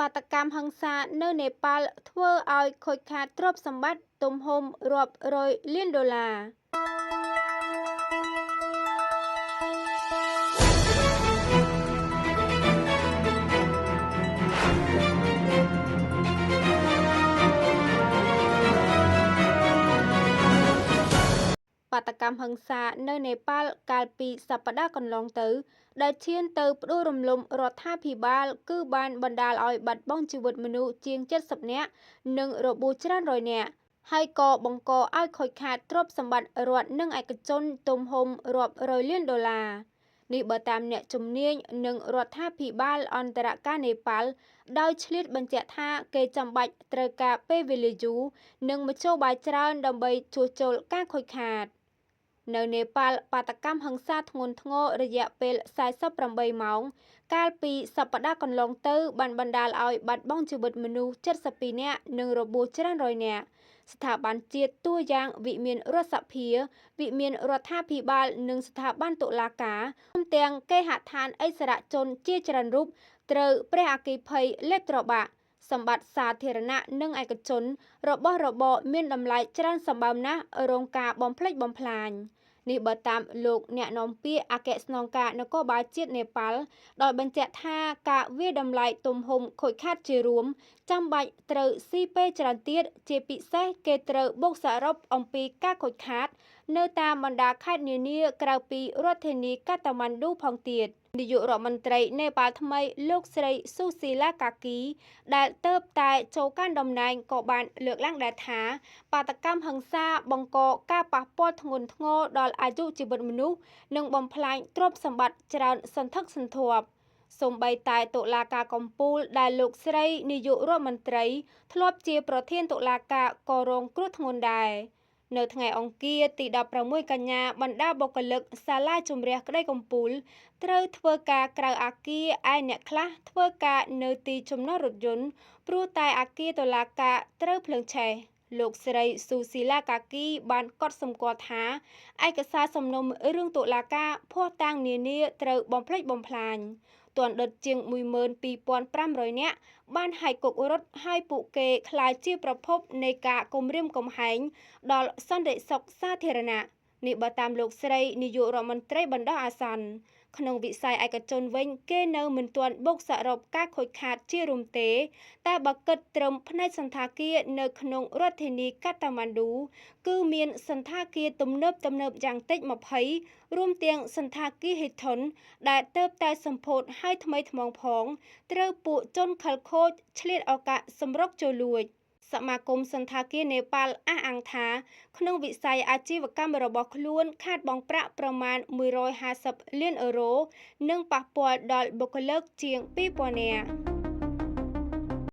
បាតកម្មហិង្សានៅនេប៉ាល់ធ្វើឲ្យខូចខាតទ្រព្យសម្បត្តិទំហំរាប់រយលានដុល្លារបាតកម្មហិង្សានៅនេប៉ាល់កាលពីសប្តាហ៍កន្លងទៅដែលឈានទៅផ្ដួលរំលំរដ្ឋាភិបាលគឺបានបណ្ដាលឲ្យបាត់បង់ជីវិតមនុស្សជាង70នាក់និងរបួសច្រើនរយនាក់ហើយក៏បង្កឲ្យខូចខាតទ្រព្យសម្បត្តិរដ្ឋនិងឯកជនទំហំរាប់រយលានដុល្លារនេះបើតាមអ្នកជំនាញនិងរដ្ឋាភិបាលអន្តរការនេប៉ាល់ដោយឆ្លៀតបញ្ជាក់ថាគេចាំបាច់ត្រូវការពេលវេលាយូរនិងមធ្យោបាយច្រើនដើម្បីជួសជុលការខូចខាតនៅនេប៉ាល់បាតកម្មហិង្សាធ្ងន់ធ្ងររយៈពេល48ម៉ោងកាលពីសប្តាហ៍កន្លងទៅបានបណ្ដាលឲ្យបាត់បង់ជីវិតមនុស្ស72នាក់និងរបួសច្រើនរយនាក់ស្ថាប័នជាតិតួយ៉ាងវិមានរដ្ឋសភាវិមានរដ្ឋាភិបាលនិងស្ថាប័នតុលាការរួមទាំងគេហដ្ឋានឥស្សរជនជាច្រើនរូបត្រូវព្រះអគ្គិភ័យលេបត្របាក់សម្បត្តិសាធារណៈនិងឯកជនរបស់របរមានតម្លៃច្រើនសម្បើមណាស់រងការបំផ្លិចបំផ្លាញនេះបើតាមលោកអ្នកនាំពាក្យអគ្គស្នងការនគរបាលជាតិនេប៉ាល់ដោយបញ្ជាក់ថាការវាយតម្លៃទំហំខូចខាតជារួមចាំបាច់ត្រូវស៊ីពេលច្រើនទៀតជាពិសេសគេត្រូវបូកសរុបអំពីការខូចខាតនៅតាមបណ្ដាខេត្តនានាក្រៅពីរដ្ឋធានីកាតាម៉ាន់ឌូផងទៀតនាយករដ្ឋមន្ត្រីនេប៉ាល់ថ្មីលោកស្រីស៊ូស៊ីឡាកាគីដែលទៅតែចូលកាន់តំណែងក៏បានលើកឡើងដែរថាបាតកម្មហិង្សាបង្កការប៉ះពាល់ធ្ងន់ធ្ងរដល់អាយុជីវិតមនុស្សនិងបំផ្លាញទ្រព្យសម្បត្តិច្រើនសន្ធឹកសន្ធាប់សូម្បីតែតុលាការកំពូលដែលលោកស្រីនាយករដ្ឋមន្ត្រីធ្លាប់ជាប្រធានតុលាការក៏រងគ្រោះធ្ងន់ដែរនៅថ្ងៃអង្គារទី16កញ្ញាបណ្ដាបុគ្គលិកសាលាជម្រះក្តីកំពូលត្រូវធ្វើការក្រៅអគារឯអ្នកខ្លះធ្វើការនៅទីចំណតរថយន្តព្រោះតែអគារតុលាការត្រូវភ្លើងឆេះលោកស្រីស៊ូស៊ីឡាកាគីបានកត់សម្គាល់ថាឯកសារសំណុំរឿងតុលាការភស្តុតាងនានាត្រូវបំផ្លិចបំផ្លាញទណ្ឌិតជាង12,500 នាក់បានហាយគុករត់ហើយពួកគេក្លាយជាប្រភពនៃការគំរាមកំហែងដល់សន្តិសុខសាធារណៈនេះបើតាមលោកស្រីនាយករដ្ឋមន្ត្រីបណ្ដោះអាសន្នក្នុងវិស័យឯកជនវិញគេនៅមិនទាន់បូកសរុបការខូចខាតជារួមទេតែបើគិតត្រឹមផ្នែកសន្តាគារនៅក្នុងរដ្ឋធានីកាតាម៉ាន់ឌូគឺមានសន្តាគារទំនើបយ៉ាងតិច20រួមទាំងសន្តាគារហេថុនដែលទៅតែសម្ពោធឲ្យថ្មីថ្មងផងត្រូវពួកជនខិលខូចឆ្លៀតឱកាសសម្រុកចូលលួចសមាគមសន្តាគារនេប៉ាល់អះអាងថាក្នុងវិស័យអាជីវកម្មរបស់ខ្លួនខាតបង់ប្រាក់ប្រមាណ150លានអឺរ៉ូនិងប៉ះពាល់ដល់បុគ្គលិកជាង2000នាក់